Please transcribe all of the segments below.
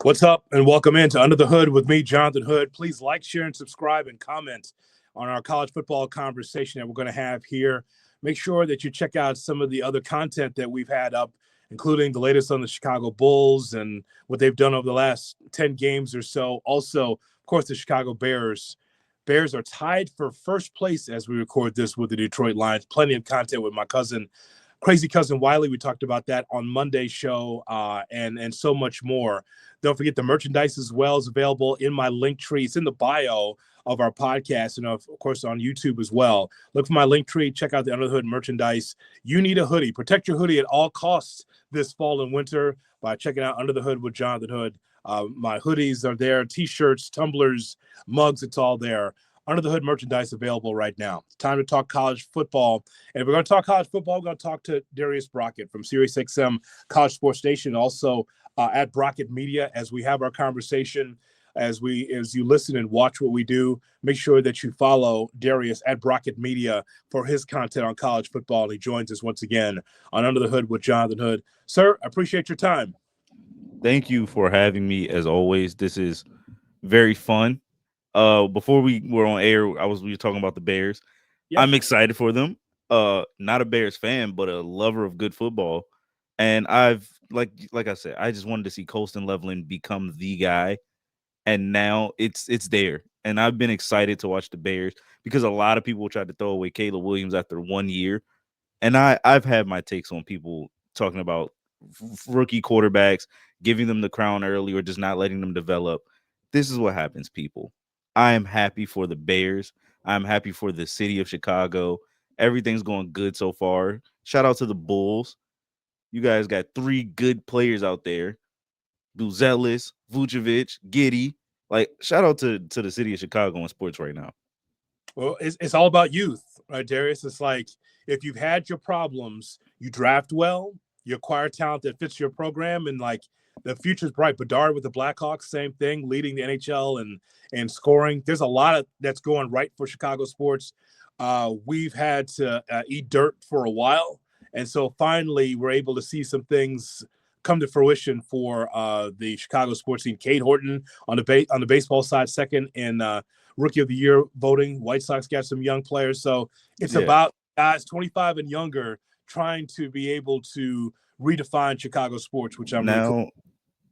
What's up, and welcome into Under the Hood with me, Jonathan Hood. Please like, share, and subscribe and comment on our college football conversation that we're going to have here. Make sure that you check out some of the other content that we've had up, including the latest on the Chicago Bulls and what they've done over the last 10 games or so. Also, of course, the Chicago Bears. Bears are tied for first place as we record this with the Detroit Lions. Plenty of content with my crazy cousin Wiley. We talked about that on Monday's show, and so much more. Don't forget the merchandise as well is available in my link tree. It's in the bio of our podcast, and of course on YouTube as well. Look for my link tree. Check out the Under the Hood merchandise. You need a hoodie. Protect your hoodie at all costs this fall and winter by checking out Under the Hood with Jonathan Hood. My hoodies are there, T-shirts, tumblers, mugs. It's all there. Under the Hood merchandise available right now. It's time to talk college football. And if we're going to talk college football, we're going to talk to Darius Brockett from SiriusXM College Sports Station, also at Brockett Media as we have our conversation. As you listen and watch what we do, make sure that you follow Darius at Brockett Media for his content on college football. And he joins us once again on Under the Hood with Jonathan Hood. Sir, I appreciate your time. Thank you for having me. As always, this is very fun. Before we were on air, we were talking about the Bears. Yep. I'm excited for them. Not a Bears fan, but a lover of good football. And I've like I said, I just wanted to see Colston Leveland become the guy, and now it's there. And I've been excited to watch the Bears because a lot of people tried to throw away Caleb Williams after 1 year, and I've had my takes on people talking about rookie quarterbacks, giving them the crown early or just not letting them develop. This is what happens, people. I am happy for the Bears. I'm happy for the city of Chicago. Everything's going good so far. Shout out to the Bulls. You guys got 3 good players out there. Buzelis, Vucevic, Giddy. Like, shout out to the city of Chicago in sports right now. Well, it's all about youth, right, Darius? It's like if you've had your problems, you draft well, you acquire talent that fits your program, and like the future's bright. Bedard with the Blackhawks, same thing, leading the NHL and scoring. There's a lot of that's going right for Chicago sports. We've had to eat dirt for a while, and so finally we're able to see some things come to fruition for the Chicago sports team. Cade Horton on the baseball side, second in Rookie of the Year voting. White Sox got some young players, so it's about guys 25 and younger trying to be able to redefine Chicago sports, which I'm now really cool.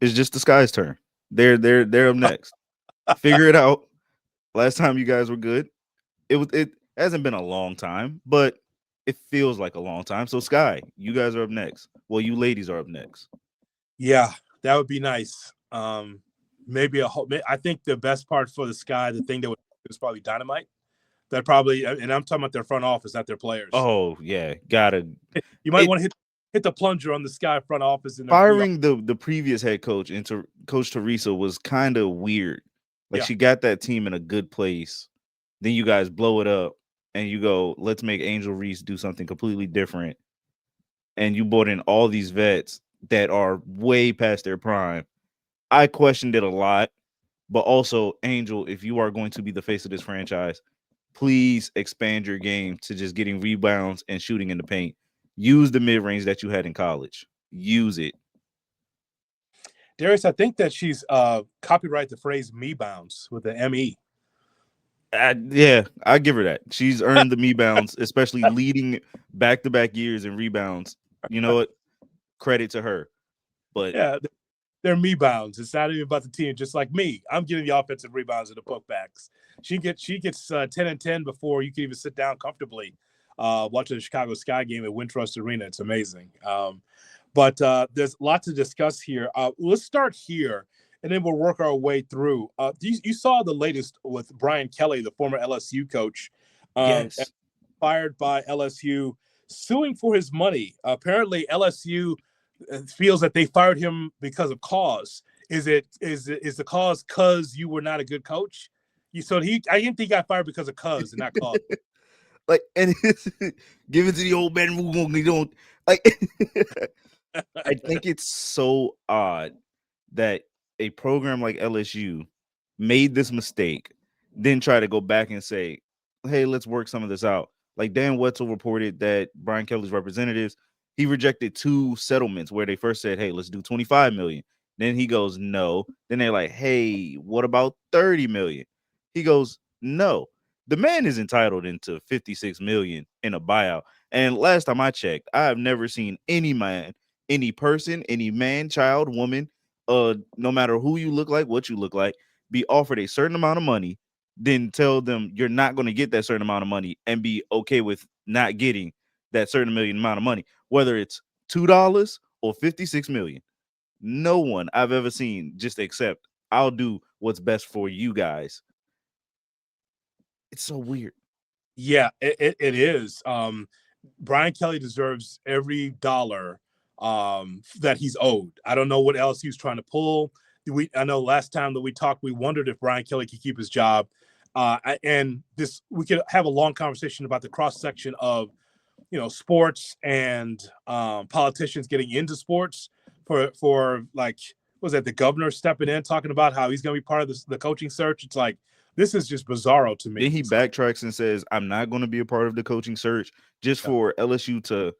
It's just the Sky's turn. They're up next. Figure it out. Last time you guys were good, it hasn't been a long time, but it feels like a long time. So Sky, you guys are up next. Well, you ladies are up next. Yeah, that would be nice. Maybe I think the best part for the Sky, the thing that would is probably Dynamite. That probably, and I'm talking about their front office, not their players. Oh yeah, gotta. You might want to hit the plunger on the Sky front office. And firing the previous head coach into Coach Teresa was kind of weird. Like she got that team in a good place. Then you guys blow it up and you go, let's make Angel Reese do something completely different. And you brought in all these vets that are way past their prime. I questioned it a lot, but also, Angel, if you are going to be the face of this franchise, please expand your game to just getting rebounds and shooting in the paint. Use the mid-range that you had in college. Use it. Darius, I think that she's copyright the phrase "me bounce" with the M-E. Yeah, I give her that. She's earned the me bounds, especially leading back-to-back years in rebounds. You know what? Credit to her. But yeah, they're me bounds. It's not even about the team. Just like me, I'm getting the offensive rebounds and the putbacks. She gets 10 and 10 before you can even sit down comfortably watching the Chicago Sky game at Wintrust Arena. It's amazing. But there's lots to discuss here. Let's start here, and then we'll work our way through. You saw the latest with Brian Kelly, the former LSU coach, yes, fired by LSU, suing for his money. Apparently, LSU feels that they fired him because of cause. Is the cause because you were not a good coach? I didn't think he got fired because of cause and not cause. Like, and give it to the old man who don't like. I think it's so odd that a program like LSU made this mistake, then try to go back and say, "Hey, let's work some of this out." Like Dan Wetzel reported that Brian Kelly's representatives, he rejected 2 settlements where they first said, "Hey, let's do 25 million." Then he goes, no. Then they're like, hey, what about 30 million? He goes, no. The man is entitled into 56 million in a buyout. And last time I checked, I have never seen any man, any person, any man, child, woman, no matter who you look like, what you look like, be offered a certain amount of money, then tell them you're not going to get that certain amount of money and be okay with not getting that certain million amount of money, whether it's $2 or 56 million. No one I've ever seen just accept, I'll do what's best for you guys. It's so weird. Yeah, it is. Brian Kelly deserves every dollar that he's owed. I don't know what else he's trying to pull. I know last time that we talked, we wondered if Brian Kelly could keep his job. And this, we could have a long conversation about the cross section of, sports and politicians getting into sports for like, was that the governor stepping in talking about how he's going to be part of the coaching search? It's like, this is just bizarro to Then me. he So, backtracks and says, I'm not going to be a part of the coaching search just yeah. for LSU to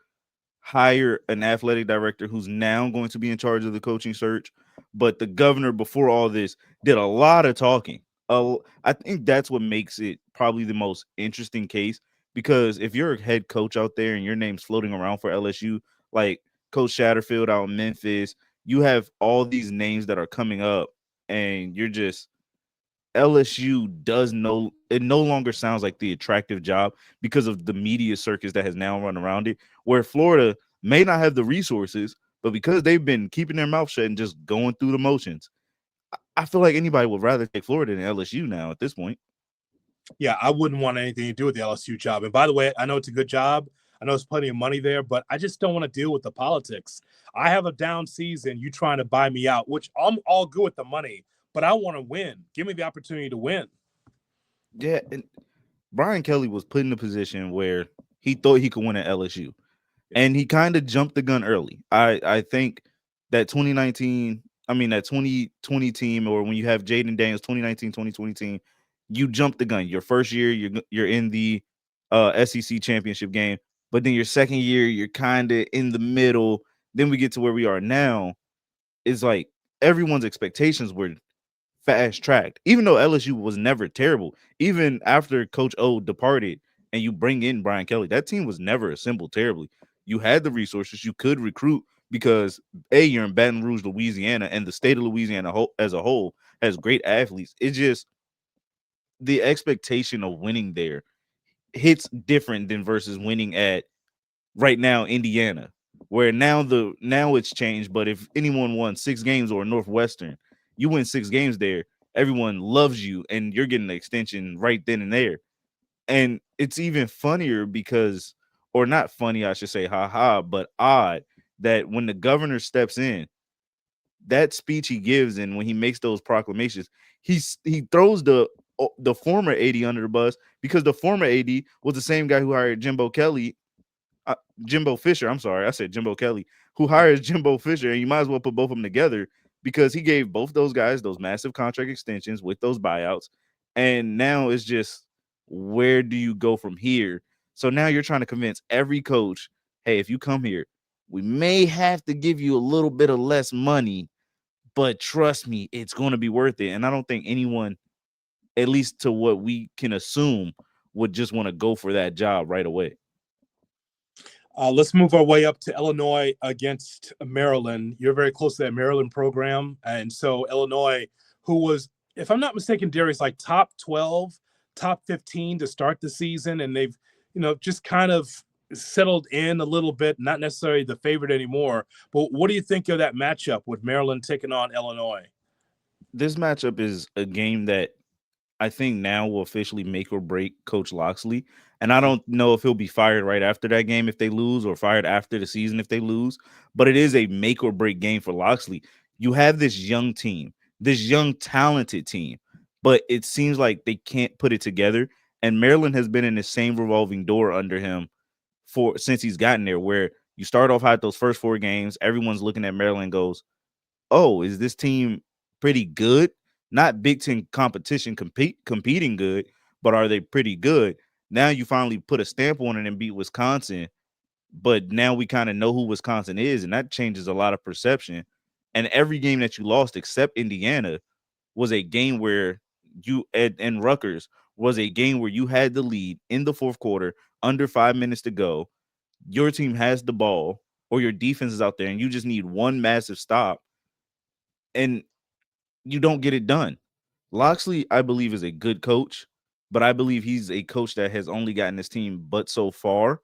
hire an athletic director who's now going to be in charge of the coaching search. But the governor, before all this, did a lot of talking. I think that's what makes it probably the most interesting case, because if you're a head coach out there and your name's floating around for LSU, like Coach Shatterfield out in Memphis, you have all these names that are coming up, and you're just LSU does no it no longer sounds like the attractive job because of the media circus that has now run around it, where Florida may not have the resources, but because they've been keeping their mouth shut and just going through the motions, I feel like anybody would rather take Florida than LSU now at this point. Yeah, I wouldn't want anything to do with the LSU job. And by the way, I know it's a good job. I know there's plenty of money there, but I just don't want to deal with the politics. I have a down season. You trying to buy me out, which I'm all good with the money, but I want to win. Give me the opportunity to win. Yeah, and Brian Kelly was put in a position where he thought he could win at LSU, Yeah. and he kind of jumped the gun early. I think that 2019, I mean that 2020 team, or when you have Jaden Daniels 2019-2020 team, you jump the gun. Your first year, you're in the SEC championship game, but then your second year, you're kind of in the middle. Then we get to where we are now. It's like everyone's expectations were fast tracked. Even though LSU was never terrible, even after Coach O departed and you bring in Brian Kelly, that team was never assembled terribly. You had the resources, you could recruit because you're in Baton Rouge, Louisiana, and the state of Louisiana as a whole has great athletes. It's just the expectation of winning there hits different than versus winning at right now Indiana, where now it's changed. But if anyone won 6 games, or Northwestern, you win 6 games there, everyone loves you and you're getting the extension right then and there. And it's even funnier because, or not funny, I should say, haha, but odd that when the governor steps in, that speech he gives and when he makes those proclamations, he throws the former AD under the bus, because the former AD was the same guy who hired Jimbo Fisher. I'm sorry, I said Jimbo Kelly, who hires Jimbo Fisher, and you might as well put both of them together because he gave both those guys those massive contract extensions with those buyouts. And now it's just, where do you go from here? So now you're trying to convince every coach, hey, if you come here, we may have to give you a little bit of less money, but trust me, it's going to be worth it. And I don't think anyone, at least to what we can assume, would just want to go for that job right away. Let's move our way up to Illinois against Maryland. You're very close to that Maryland program. And so Illinois, who was, if I'm not mistaken, Darius, like top 12, top 15 to start the season. And they've, just kind of settled in a little bit, not necessarily the favorite anymore. But what do you think of that matchup with Maryland taking on Illinois? This matchup is a game that I think now will officially make or break Coach Loxley. And I don't know if he'll be fired right after that game if they lose, or fired after the season if they lose. But it is a make or break game for Loxley. You have this young team, this young, talented team, but it seems like they can't put it together. And Maryland has been in the same revolving door under him since he's gotten there, where you start off hot those first 4 games. Everyone's looking at Maryland and goes, oh, is this team pretty good? Not Big Ten competition competing good, but are they pretty good? Now you finally put a stamp on it and beat Wisconsin, but now we kind of know who Wisconsin is, and that changes a lot of perception. And every game that you lost, except Indiana, was a game where and Rutgers was a game where you had the lead in the fourth quarter, under 5 minutes to go. Your team has the ball, or your defense is out there, and you just need one massive stop, and you don't get it done. Loxley, I believe, is a good coach, but I believe he's a coach that has only gotten his team but so far,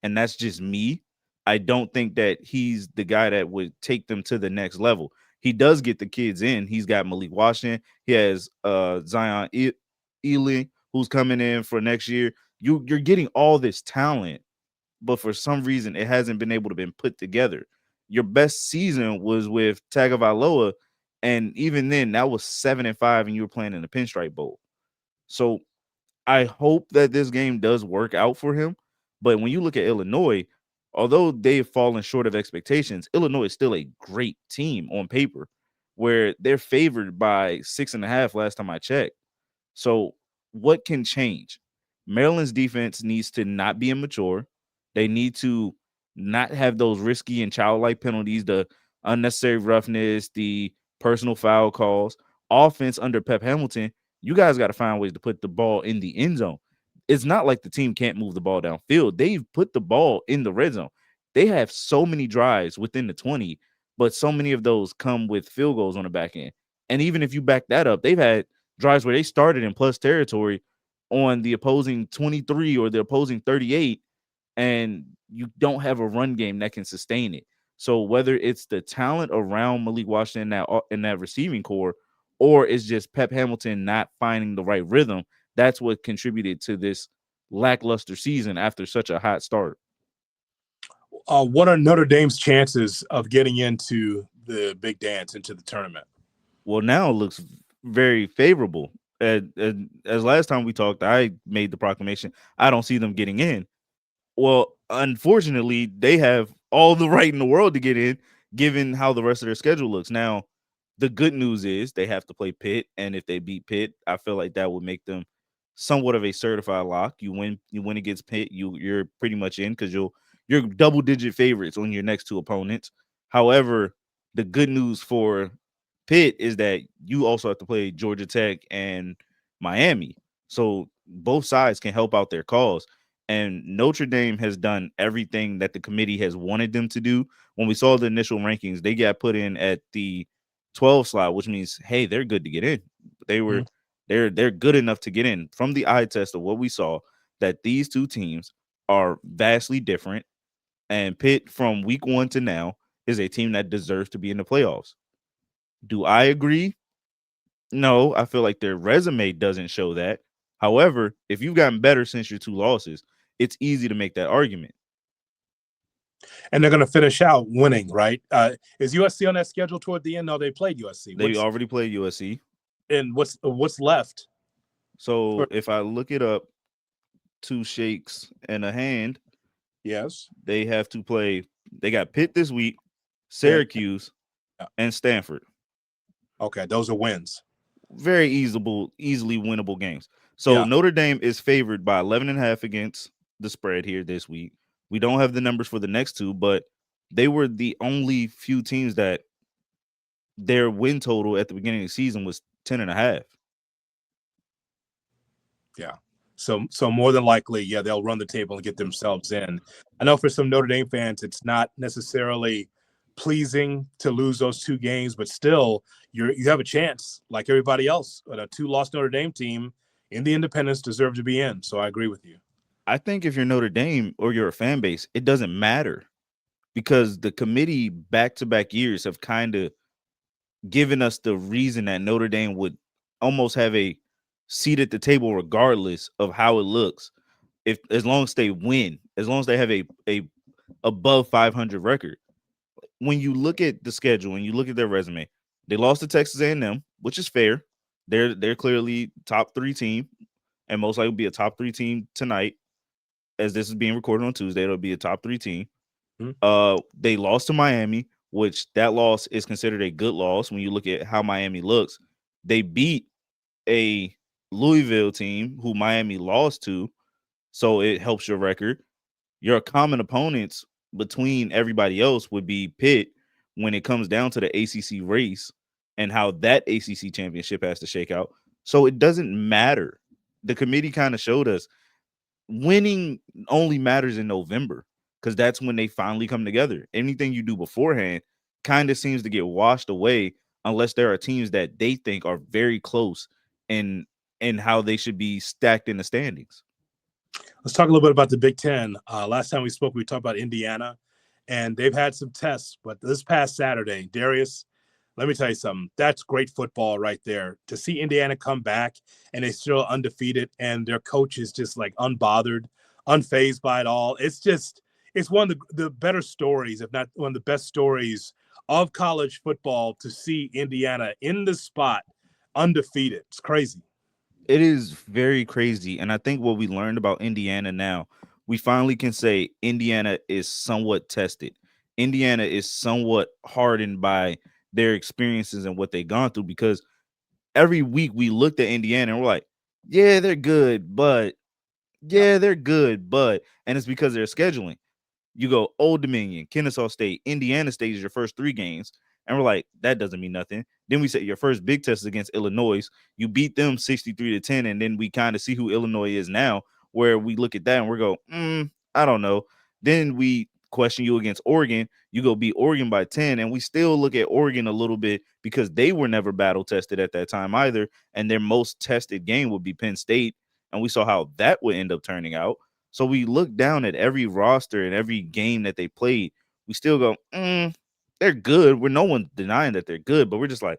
and that's just me. I don't think that he's the guy that would take them to the next level. He does get the kids in. He's got Malik Washington. He has Zion Ely, who's coming in for next year. You're getting all this talent, but for some reason it hasn't been able to been put together. Your best season was with Tagovailoa, and even then that was 7-5, and you were playing in the Pinstripe Bowl. So I hope that this game does work out for him. But when you look at Illinois, although they've fallen short of expectations, Illinois is still a great team on paper, where they're favored by 6.5 last time I checked. So what can change? Maryland's defense needs to not be immature. They need to not have those risky and childlike penalties, the unnecessary roughness, the personal foul calls. Offense under Pep Hamilton, you guys got to find ways to put the ball in the end zone. It's not like the team can't move the ball downfield. They've put the ball in the red zone. They have so many drives within the 20, but so many of those come with field goals on the back end. And even if you back that up, they've had drives where they started in plus territory on the opposing 23 or the opposing 38, and you don't have a run game that can sustain it. So whether it's the talent around Malik Washington in that receiving core, or it's just Pep Hamilton not finding the right rhythm, that's what contributed to this lackluster season after such a hot start. What are Notre Dame's chances of getting into the big dance, into the tournament? Well, now it looks very favorable. As last time we talked, I made the proclamation, I don't see them getting in. Well, unfortunately, they have all the right in the world to get in, given how the rest of their schedule looks. Now, the good news is they have to play Pitt, and if they beat Pitt, I feel like that would make them somewhat of a certified lock. You win against Pitt, you're pretty much in, because you're double digit favorites on your next two opponents. However, the good news for Pitt is that you also have to play Georgia Tech and Miami, so both sides can help out their cause. And Notre Dame has done everything that the committee has wanted them to do. When we saw the initial rankings, they got put in at the 12 slot, which means, hey, they're good to get in. They're good enough to get in. From the eye test of what we saw, that these two teams are vastly different. And Pitt, from week 1 to now, is a team that deserves to be in the playoffs. Do I agree? No, I feel like their resume doesn't show that. However, if you've gotten better since your 2 losses, it's easy to make that argument. And they're going to finish out winning, right? Is USC on that schedule toward the end? No, they played USC. They already played USC. And what's left? So if I look it up, 2 shakes and a hand. Yes. They have to play. They got Pitt this week, Syracuse, and Stanford. Okay, those are wins. Very easily winnable games. So Notre Dame is favored by 11.5 against the spread here this week. We don't have the numbers for the next 2, but they were the only few teams that their win total at the beginning of the season was 10.5. Yeah. So more than likely, they'll run the table and get themselves in. I know for some Notre Dame fans, it's not necessarily pleasing to lose those 2 games, but still, you have a chance, like everybody else. A 2-loss Notre Dame team in the Independents deserve to be in. So I agree with you. I think if you're Notre Dame or you're a fan base, it doesn't matter, because the committee back-to-back years have kind of given us the reason that Notre Dame would almost have a seat at the table regardless of how it looks. If as long as they win, as long as they have a above 500 record. When you look at the schedule and you look at their resume, they lost to Texas A&M, which is fair. They're clearly top 3 team, and most likely will be a top 3 team tonight. As this is being recorded on Tuesday, it'll be a top 3 team. They lost to Miami, which that loss is considered a good loss when you look at how Miami looks. They beat a Louisville team who Miami lost to, so it helps your record. Your common opponents between everybody else would be Pitt, when it comes down to the ACC race and how that ACC championship has to shake out. So it doesn't matter. The committee kind of showed us winning only matters in November because that's when they finally come together. Anything you do beforehand kind of seems to get washed away unless there are teams that they think are very close in how they should be stacked in the standings. Let's talk a little bit about the Big Ten. Last time we spoke, we talked about Indiana, and they've had some tests. But this past Saturday, Darius, let me tell you something. That's great football right there. To see Indiana come back and they're still undefeated, and their coach is just like unbothered, unfazed by it all. It's one of the better stories, if not one of the best stories of college football to see Indiana in the spot undefeated. It's crazy. It is very crazy. And I think what we learned about Indiana now, we finally can say Indiana is somewhat tested. Indiana is somewhat hardened by their experiences and what they've gone through because every week we looked at Indiana and we're like, yeah, they're good, but Yep. yeah, they're good, but and it's because they're scheduling. You go Old Dominion, Kennesaw State, Indiana State is your first 3 games. And we're like, that doesn't mean nothing. Then we say your first big test is against Illinois. You beat them 63-10. And then we kind of see who Illinois is now, where we look at that and we go, I don't know. Then we question you against Oregon. You go beat Oregon by 10. And we still look at Oregon a little bit because they were never battle tested at that time either. And their most tested game would be Penn State. And we saw how that would end up turning out. So we look down at every roster and every game that they played. We still go, they're good. We're no one denying that they're good, but we're just like,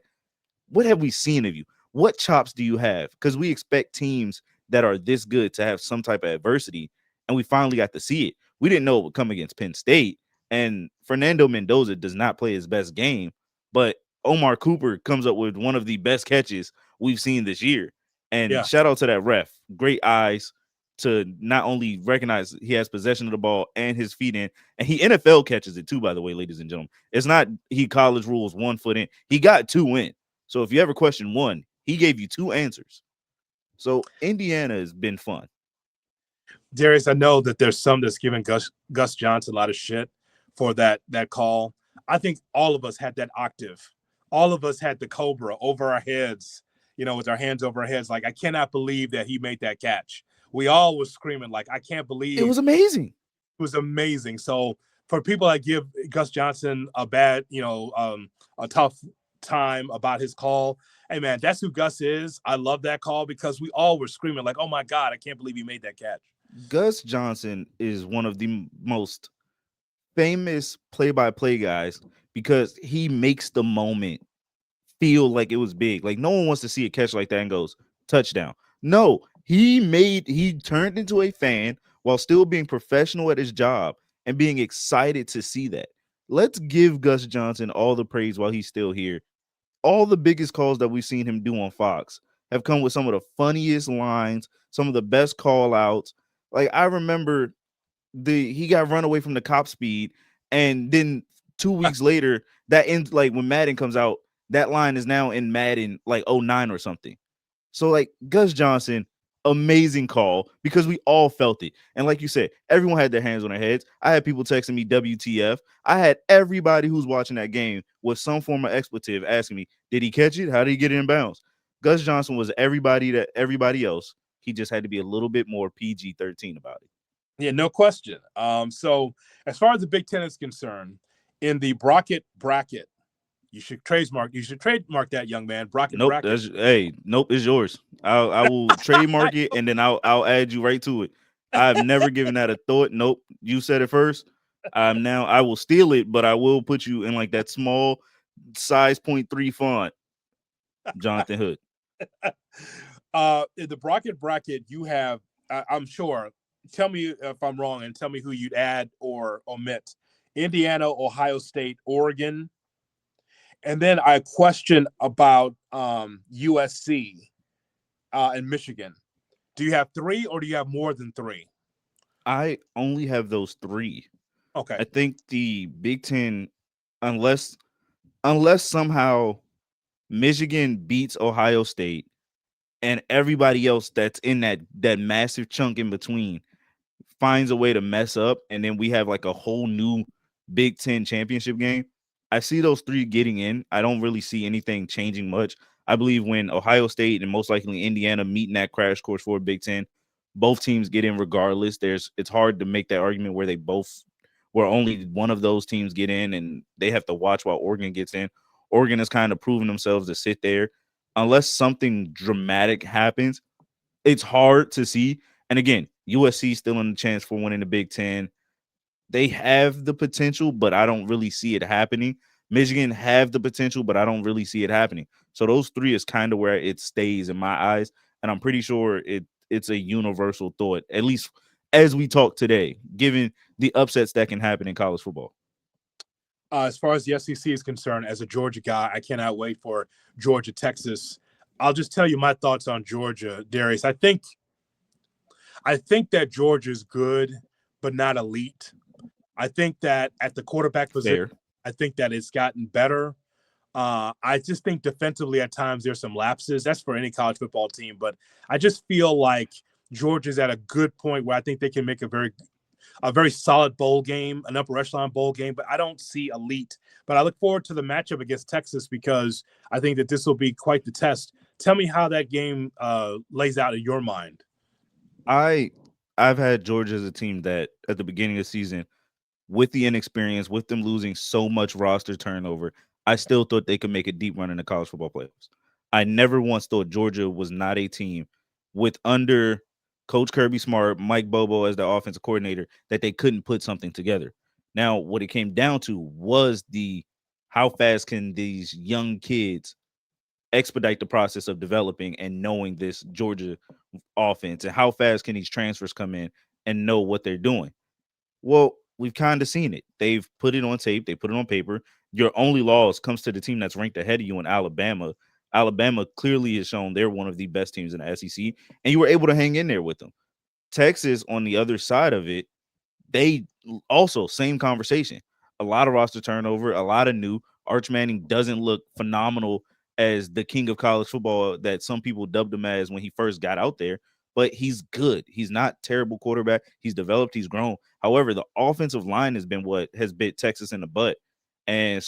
what have we seen of you? What chops do you have? Because we expect teams that are this good to have some type of adversity, and we finally got to see it. We didn't know it would come against Penn State, and Fernando Mendoza does not play his best game, but Omar Cooper comes up with one of the best catches we've seen this year. And Yeah. shout out to that ref. Great eyes to not only recognize he has possession of the ball and his feet in, and he NFL catches it too, by the way, ladies and gentlemen. It's not he college rules 1 foot in. He got 2 in. So if you ever question one, he gave you 2 answers. So Indiana has been fun. Darius, I know that there's some that's giving Gus Johnson a lot of shit for that call. I think all of us had that octave. All of us had the cobra over our heads, with our hands over our heads. Like, I cannot believe that he made that catch. We all was screaming, like, I can't It believe was amazing. it was amazing. So for people that give Gus Johnson a bad, a tough time about his call, hey man, that's who Gus is. I love that call because we all were screaming like, oh my God, I can't believe he made that catch. Gus Johnson is one of the most famous play-by-play guys because he makes the moment feel like it was big. Like no one wants to see a catch like that and goes touchdown. No, he turned into a fan while still being professional at his job and being excited to see that. Let's give Gus Johnson all the praise while he's still here. All the biggest calls that we've seen him do on Fox have come with some of the funniest lines, some of the best call outs. Like I remember he got run away from the cop speed, and then 2 weeks later, that ends like when Madden comes out, that line is now in Madden like '09 or something. So like Gus Johnson, amazing call because we all felt it. And like you said, everyone had their hands on their heads. I had people texting me WTF. I had everybody who's watching that game with some form of expletive asking me, did he catch it? How did he get it in bounds? Gus Johnson was everybody else. He just had to be a little bit more PG-13 about it. Yeah, no question. So as far as the Big Ten is concerned, in the bracket, you should trademark that, young man. Nope, Bracket. nope, it's yours. I will trademark it and then I'll add you right to it. I've never given that a thought. Nope, you said it first. I will steal it, but I will put you in like that small size 0.3 font, Jonathan Hood. In the bracket, you have, I'm sure. Tell me if I'm wrong, and tell me who you'd add or omit. Indiana, Ohio State, Oregon, and then I question about USC and Michigan. Do you have 3 or do you have more than 3? I only have those 3. Okay. I think the Big Ten, unless somehow Michigan beats Ohio State and everybody else that's in that massive chunk in between finds a way to mess up, and then we have like a whole new Big Ten championship game, I see those three getting in. I don't really see anything changing much. I believe when Ohio State and most likely Indiana meet in that crash course for Big Ten, both teams get in regardless. It's hard to make that argument where only one of those teams get in and they have to watch while Oregon gets in. Oregon has kind of proven themselves to sit there. Unless something dramatic happens, it's hard to see. And again, USC still in the chance for winning the Big Ten. They have the potential, but I don't really see it happening. Michigan have the potential, but I don't really see it happening. So those three is kind of where it stays in my eyes, and I'm pretty sure it's a universal thought, at least as we talk today, given the upsets that can happen in college football. As far as the SEC is concerned, as a Georgia guy, I cannot wait for Georgia, Texas. I'll just tell you my thoughts on Georgia, Darius. I think that Georgia's good, but not elite. I think that at the quarterback position, Fair. I think that it's gotten better. I just think defensively at times there's some lapses. That's for any college football team, but I just feel like Georgia's at a good point where I think they can make a very solid bowl game, an upper echelon bowl game, but I don't see elite. But I look forward to the matchup against Texas because I think that this will be quite the test. Tell me how that game lays out in your mind. I've had Georgia as a team that at the beginning of the season, with the inexperience, with them losing so much roster turnover, I still thought they could make a deep run in the college football playoffs. I never once thought Georgia was not a team with under Coach Kirby Smart, Mike Bobo as the offensive coordinator, that they couldn't put something together. Now, what it came down to was the how fast can these young kids expedite the process of developing and knowing this Georgia offense, and how fast can these transfers come in and know what they're doing. Well, we've kind of seen it. They've put it on tape, they put it on paper. Your only loss comes to the team that's ranked ahead of you in Alabama. Alabama clearly has shown they're one of the best teams in the SEC, and you were able to hang in there with them. Texas, on the other side of it, they also same conversation. A lot of roster turnover, a lot of new. Arch Manning doesn't look phenomenal as the king of college football that some people dubbed him as when he first got out there, but he's good. He's not terrible quarterback. He's developed, he's grown. However, the offensive line has been what has bit Texas in the butt. And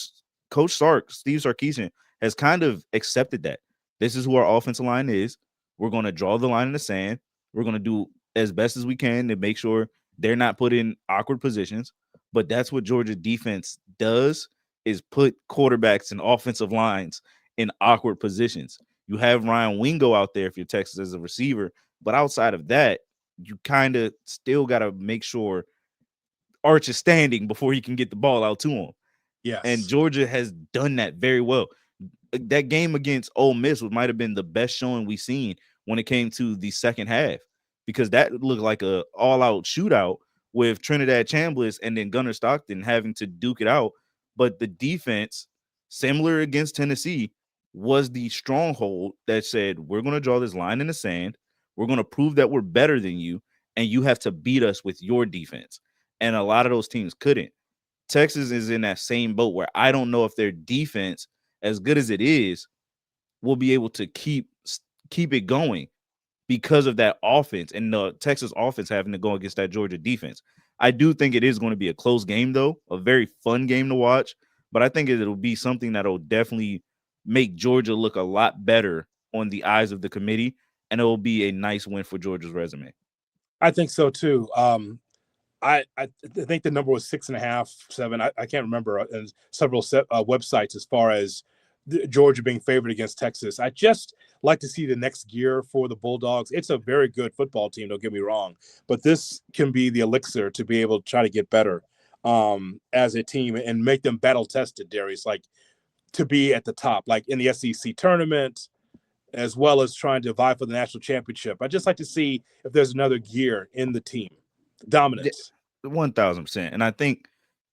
Coach Steve Sarkisian, has kind of accepted that. This is who our offensive line is. We're going to draw the line in the sand. We're going to do as best as we can to make sure they're not put in awkward positions, but that's what Georgia defense does, is put quarterbacks and offensive lines in awkward positions. You have Ryan Wingo out there if you're Texas as a receiver, but outside of that, you kind of still got to make sure Arch is standing before he can get the ball out to him. And Yes. Georgia has done that very well. That game against Ole Miss might have been the best showing we've seen when it came to the second half, because that looked like a all-out shootout with Trinidad Chambliss and then Gunnar Stockton having to duke it out. But the defense, similar against Tennessee, was the stronghold that said, we're going to draw this line in the sand. We're going to prove that we're better than you, and you have to beat us with your defense. And a lot of those teams couldn't. Texas is in that same boat where I don't know if their defense, as good as it is, will be able to keep it going because of that offense and the Texas offense having to go against that Georgia defense. I do think it is going to be a close game, though, a very fun game to watch, but I think it'll be something that'll definitely make Georgia look a lot better on the eyes of the committee, and it will be a nice win for Georgia's resume. I think so too. I think the number was 6.5, 7. I can't remember. And several websites as far as Georgia being favored against Texas. I just like to see the next gear for the Bulldogs. It's a very good football team. Don't get me wrong, but this can be the elixir to be able to try to get better as a team and make them battle tested. Darius, like to be at the top, like in the SEC tournament, as well as trying to vie for the national championship. I just like to see if there's another gear in the team. Dominance. 1,000%. And I think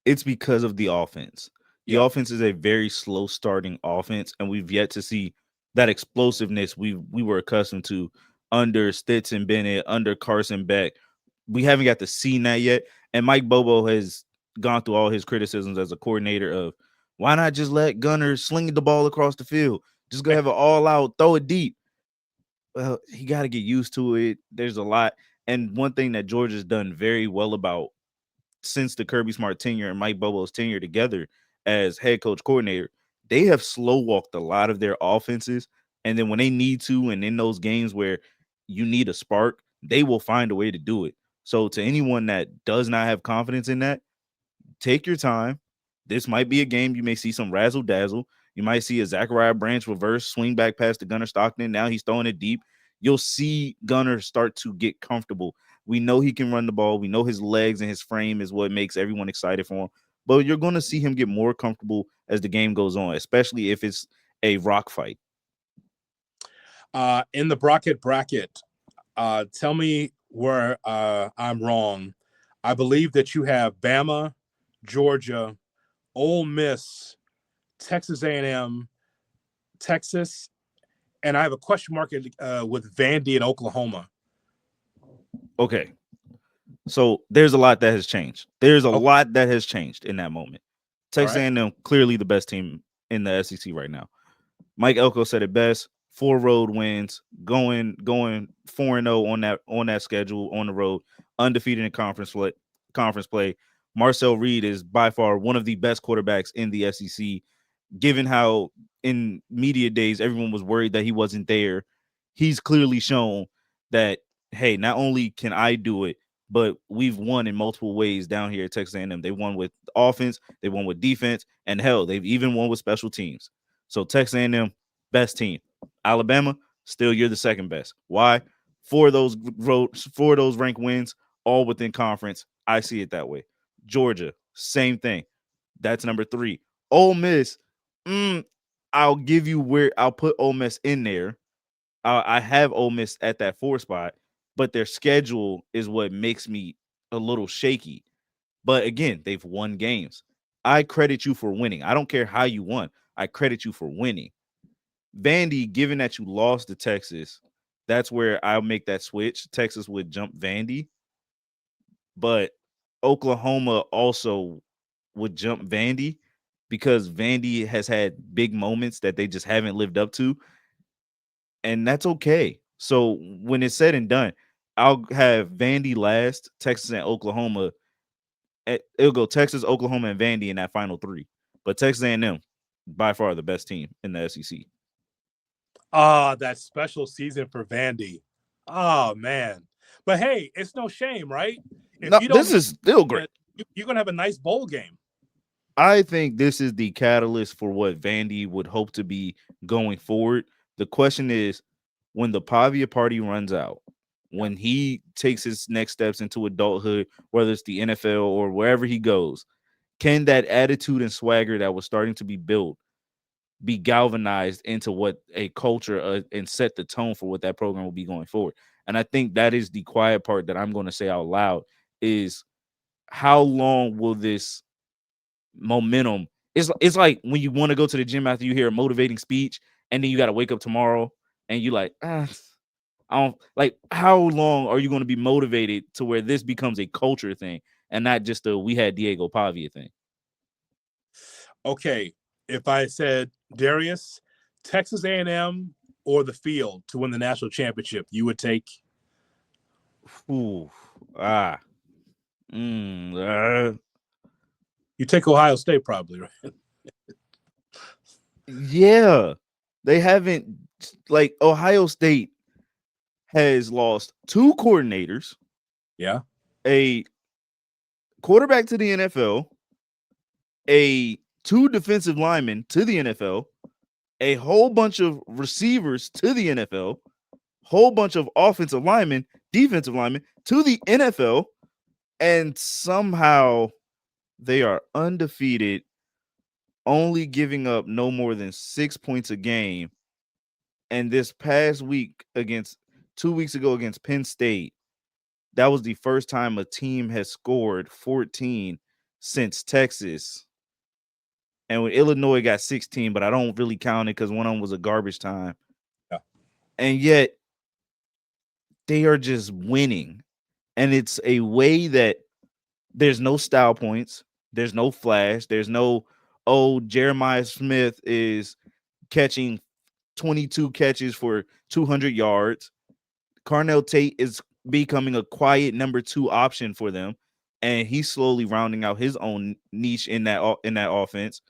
it's because of the offense. The Yeah. offense is a very slow starting offense, and we've yet to see that explosiveness we were accustomed to under Stetson Bennett, under Carson Beck. We haven't got to see that yet. And Mike Bobo has gone through all his criticisms as a coordinator of, why not just let Gunner sling the ball across the field? Just go have it all out, throw it deep. Well, he got to get used to it. There's a lot. And one thing that Georgia's done very well about since the Kirby Smart tenure and Mike Bobo's tenure together as head coach coordinator, they have slow walked a lot of their offenses. And then when they need to, and in those games where you need a spark, they will find a way to do it. So to anyone that does not have confidence in that, take your time. This might be a game you may see some razzle dazzle. You might see a Zachariah Branch reverse swing back pass to Gunnar Stockton. Now he's throwing it deep. You'll see Gunnar start to get comfortable. We know he can run the ball. We know his legs and his frame is what makes everyone excited for him. But you're going to see him get more comfortable as the game goes on, especially if it's a rock fight. In the bracket, tell me where I'm wrong. I believe that you have Bama, Georgia, Ole Miss, Texas A&M, Texas, and I have a question mark with Vandy and Oklahoma. Okay. So there's a lot that has changed. There's a Okay. lot that has changed in that moment. Texas right. A&M clearly the best team in the SEC right now. Mike Elko said it best: 4 road wins, going 4-0 on that schedule on the road, undefeated in conference play. Marcel Reed is by far one of the best quarterbacks in the SEC. Given how in media days everyone was worried that he wasn't there, he's clearly shown that, hey, not only can I do it, but we've won in multiple ways down here at Texas A&M. They won with offense, they won with defense, and hell, they've even won with special teams. So Texas A&M, best team. Alabama, still you're the second best. Why? For those ranked wins, all within conference. I see it that way. Georgia, same thing. That's number 3. Ole Miss, I'll give you where I'll put Ole Miss in there. I have Ole Miss at that 4 spot, but their schedule is what makes me a little shaky. But again, they've won games. I credit you for winning. I don't care how you won. I credit you for winning. Vandy, given that you lost to Texas, that's where I'll make that switch. Texas would jump Vandy, but Oklahoma also would jump Vandy because Vandy has had big moments that they just haven't lived up to, and that's okay. So when it's said and done, I'll have Vandy last, Texas and Oklahoma. It'll go Texas, Oklahoma, and Vandy in that final 3. But Texas A&M, by far the best team in the SEC. That special season for Vandy. Oh man. But hey, it's no shame, right? If No, you don't this is still great. You're gonna have a nice bowl game. I think this is the catalyst for what Vandy would hope to be going forward. The question is, when the Pavia party runs out, when he takes his next steps into adulthood, whether it's the NFL or wherever he goes, can that attitude and swagger that was starting to be built be galvanized into what a culture and set the tone for what that program will be going forward? And I think that is the quiet part that I'm going to say out loud is, how long will this momentum? It's like when you want to go to the gym after you hear a motivating speech, and then you got to wake up tomorrow and you like, I don't like, how long are you going to be motivated to where this becomes a culture thing and not just a we had Diego Pavia thing? Okay, if I said Darius, Texas A&M or the field to win the national championship, you would take? Ooh, ah, uh, You take Ohio State probably, right? yeah, they haven't, like, Ohio State has lost 2 coordinators, Yeah. a quarterback to the NFL, a 2 defensive linemen to the NFL, a whole bunch of receivers to the NFL, whole bunch of offensive linemen, defensive linemen to the NFL, and somehow they are undefeated, only giving up no more than 6 points a game. And this past week, against 2 weeks ago against Penn State, that was the first time a team has scored 14 since Texas. And when Illinois got 16, but I don't really count it because one of them was a garbage time. Yeah. And yet they are just winning. And it's a way that there's no style points, there's no flash, there's no, oh, Jeremiah Smith is catching 22 catches for 200 yards. Carnell Tate is becoming a quiet number 2 option for them. and he's slowly rounding out his own niche in that offense.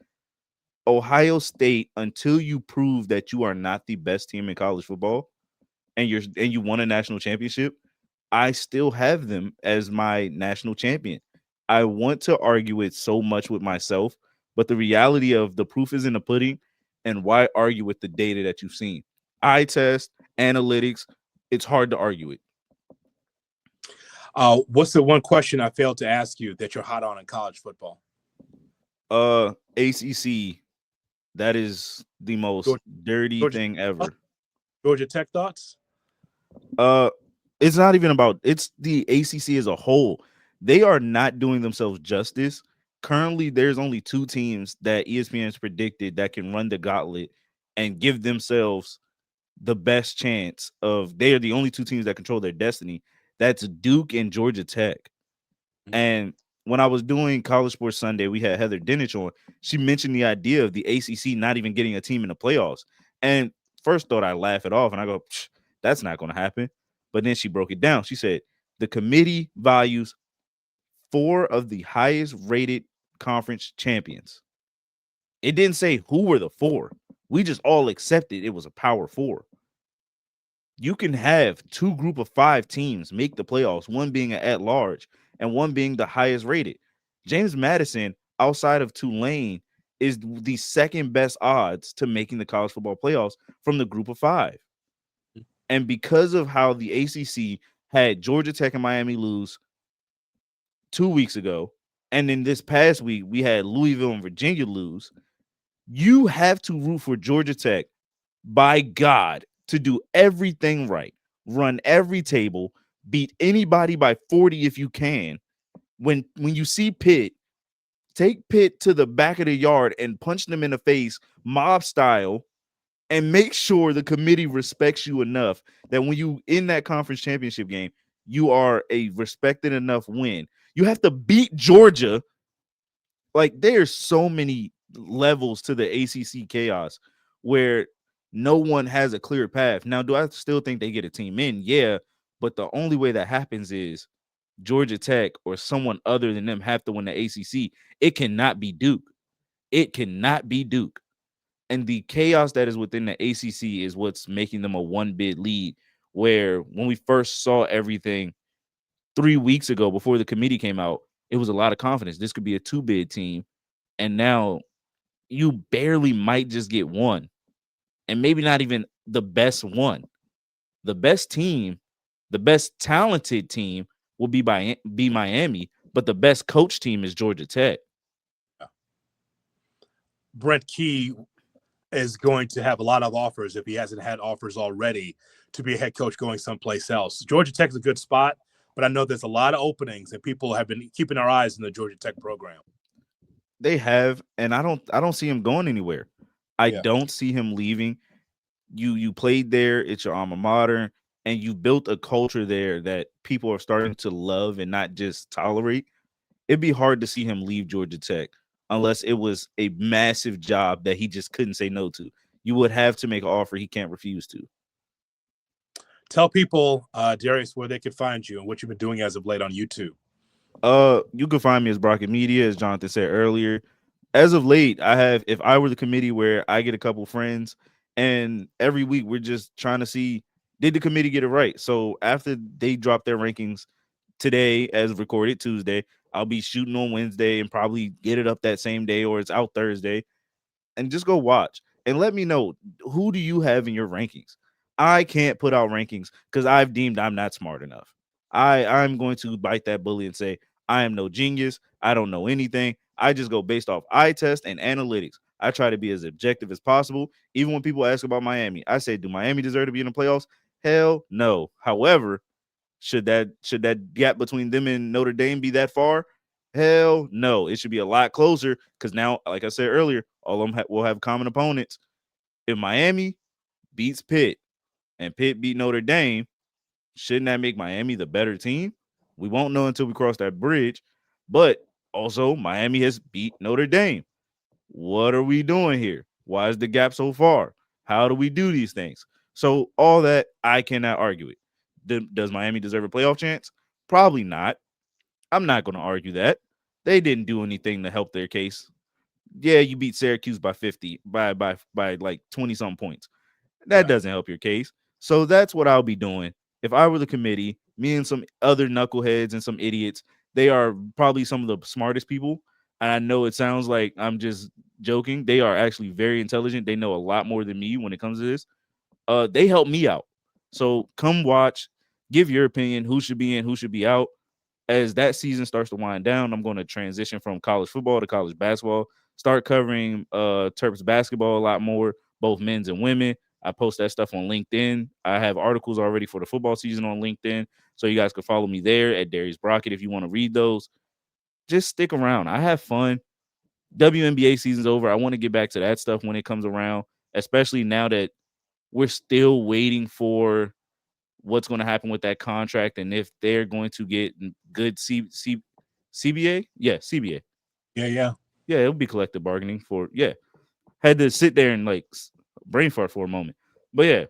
Ohio State, until you prove that you are not the best team in college football and you won a national championship, I still have them as my national champion. I want to argue it so much with myself, but the reality of the proof is in the pudding, and why argue with the data that you've seen? Eye test, analytics, it's hard to argue it. What's the one question I failed to ask you that you're hot on in college football? ACC, that is the most Georgia, dirty Georgia, thing ever. Georgia Tech thoughts? Uh, it's not even about it's the ACC as a whole. They are not doing themselves justice. Currently, there's only two teams that ESPN has predicted that can run the gauntlet and give themselves the best chance of. They are the only two teams that control their destiny. That's Duke and Georgia Tech. And when I was doing College Sports Sunday, we had Heather Dinich on. She mentioned the idea of the ACC not even getting a team in the playoffs. And first thought I laugh it off and I go, that's not going to happen. But then she broke it down. She said the committee values four of the highest rated conference champions. It didn't say who were the four. We just all accepted it was a power four. You can have two group of five teams make the playoffs, one being an at large and one being the highest rated. James Madison, outside of Tulane, is the second best odds to making the college football playoffs from the group of five. And because of how the ACC had Georgia Tech and Miami lose 2 weeks ago, and in this past week, we had Louisville and Virginia lose, you have to root for Georgia Tech, by God, to do everything right, run every table, beat anybody by 40 if you can. When you see Pitt, take Pitt to the back of the yard and punch them in the face, mob style, and make sure the committee respects you enough that when you in that conference championship game, you are a respected enough win. You have to beat Georgia. Like there's so many levels to the ACC chaos where no one has a clear path. Now, do I still think they get a team in? Yeah, but the only way that happens is Georgia Tech or someone other than them have to win the ACC. It cannot be Duke. It cannot be Duke. And the chaos that is within the ACC is what's making them a one bid lead. Where when we first saw everything 3 weeks ago before the committee came out, it was a lot of confidence. This could be a two bid team. And now you barely might just get one, and maybe not even the best one. The best team, the best talented team will be Miami, but the best coach team is Georgia Tech. Brent Key is going to have a lot of offers if he hasn't had offers already to be a head coach going someplace else. Georgia Tech's a good spot, but I know there's a lot of openings and people have been keeping their eyes in the Georgia Tech program. They have, and I don't see him going anywhere. I Yeah. don't see him leaving. You played there, it's your alma mater, and you built a culture there that people are starting to love and not just tolerate. It'd be hard to see him leave Georgia Tech unless it was a massive job that he just couldn't say no to. You would have to make an offer he can't refuse to. Tell people, Darius, where they could find you and what you've been doing as of late on YouTube. You can find me as Brockett Media, as Jonathan said earlier. As of late, I have, if I were the committee where I get a couple friends, and every week we're just trying to see, did the committee get it right? So after they drop their rankings today, as recorded Tuesday, I'll be shooting on Wednesday and probably get it up that same day, or it's out Thursday, and just go watch and let me know, who do you have in your rankings. I can't put out rankings because I've deemed I'm not smart enough. I'm going to bite that bully and say I am no genius. I don't know anything. I just go based off eye test and analytics. I try to be as objective as possible. Even when people ask about Miami, I say, do Miami deserve to be in the playoffs? Hell no. However, should that gap between them and Notre Dame be that far? Hell no. It should be a lot closer because now, like I said earlier, all of them will have common opponents. If Miami beats Pitt and Pitt beat Notre Dame, shouldn't that make Miami the better team? We won't know until we cross that bridge. But also, Miami has beat Notre Dame. What are we doing here? Why is the gap so far? How do we do these things? So all that, I cannot argue it. Does Miami deserve a playoff chance? Probably not. I'm not going to argue that. They didn't do anything to help their case. Yeah, you beat Syracuse by 50 by like 20 something points. That Right. doesn't help your case. So that's what I'll be doing. If I were the committee, me and some other knuckleheads and some idiots, they are probably some of the smartest people. And I know it sounds like I'm just joking. They are actually very intelligent. They know a lot more than me when it comes to this. They help me out. So come watch, give your opinion, who should be in, who should be out. As that season starts to wind down, I'm going to transition from college football to college basketball, start covering Terps basketball a lot more, both men's and women. I post that stuff on LinkedIn. I have articles already for the football season on LinkedIn. So you guys can follow me there at Darius Brockett if you want to read those. Just stick around. I have fun. WNBA season's over. I want to get back to that stuff when it comes around, especially now that we're still waiting for what's going to happen with that contract and if they're going to get good CBA. Yeah, CBA. Yeah. Yeah, it'll be collective bargaining for, yeah. Had to sit there and like brain fart for a moment. But yeah,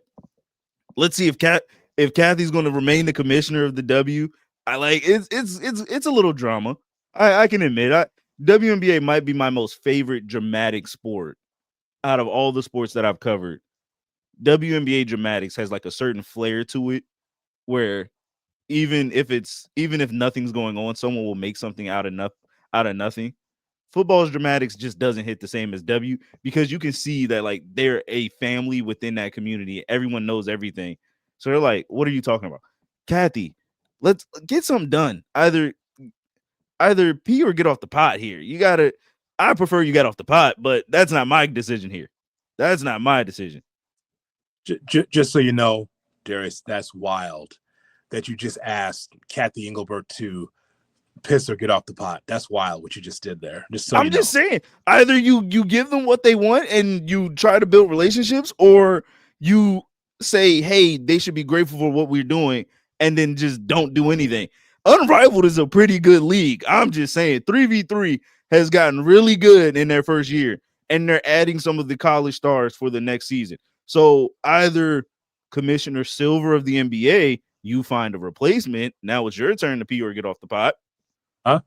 let's see if Kathy's going to remain the commissioner of the W. I like it's a little drama. I can admit WNBA might be my most favorite dramatic sport out of all the sports that I've covered. WNBA dramatics has like a certain flair to it where even if nothing's going on, someone will make something out of nothing. Football's dramatics just doesn't hit the same as W because you can see that like they're a family within that community. Everyone knows everything. So they're like, what are you talking about? Kathy, let's get something done. Either pee or get off the pot here. I prefer you got off the pot, but that's not my decision here. That's not my decision. Just so you know, Darius, that's wild that you just asked Kathy Engelbert to piss or get off the pot. That's wild what you just did there. Just so I'm just saying, either you give them what they want and you try to build relationships, or you say, hey, they should be grateful for what we're doing, and then just don't do anything. Unrivaled is a pretty good league. I'm just saying 3v3 has gotten really good in their first year, and they're adding some of the college stars for the next season. So either Commissioner Silver of the NBA, you find a replacement. Now it's your turn to pee or get off the pot. Huh?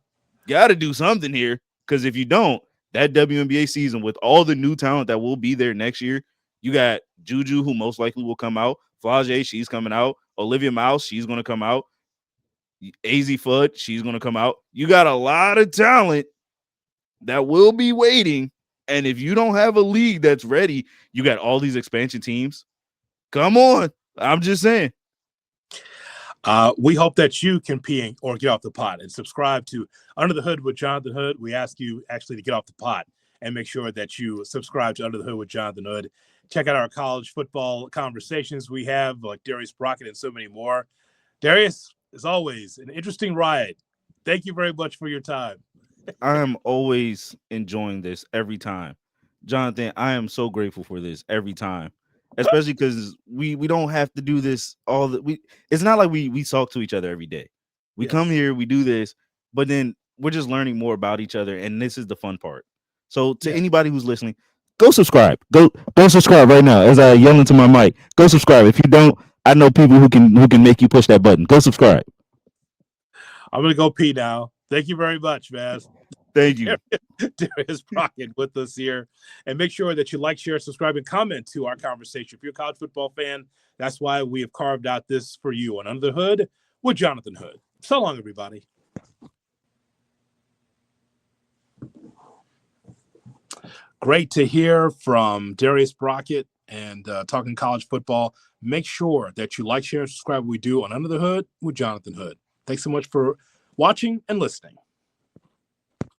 Got to do something here, because if you don't, that WNBA season with all the new talent that will be there next year, you got Juju, who most likely will come out. Flage, she's coming out. Olivia Mouse, she's going to come out. AZ Fudd, she's going to come out. You got a lot of talent that will be waiting. And if you don't have a league that's ready, you got all these expansion teams. Come on. I'm just saying. We hope that you can pee or get off the pot and subscribe to Under the Hood with Jonathan Hood. We ask you actually to get off the pot and make sure that you subscribe to Under the Hood with Jonathan Hood. Check out our college football conversations we have, like Darius Brockett and so many more. Darius, as always, an interesting ride. Thank you very much for your time. I am always enjoying this every time. Jonathan, I am so grateful for this every time. Especially because we don't have to do this it's not like we talk to each other every day. We come here, we do this, but then we're just learning more about each other, and this is the fun part. So to anybody who's listening, go subscribe. Go subscribe right now as I yell into my mic. Go subscribe. If you don't, I know people who can make you push that button. Go subscribe. I'm gonna go pee now. Thank you very much, man. Thank you. Darius Brockett with us here. And make sure that you like, share, subscribe, and comment to our conversation. If you're a college football fan, that's why we have carved out this for you on Under the Hood with Jonathan Hood. So long, everybody. Great to hear from Darius Brockett and talking college football. Make sure that you like, share, and subscribe. We do on Under the Hood with Jonathan Hood. Thanks so much for watching and listening.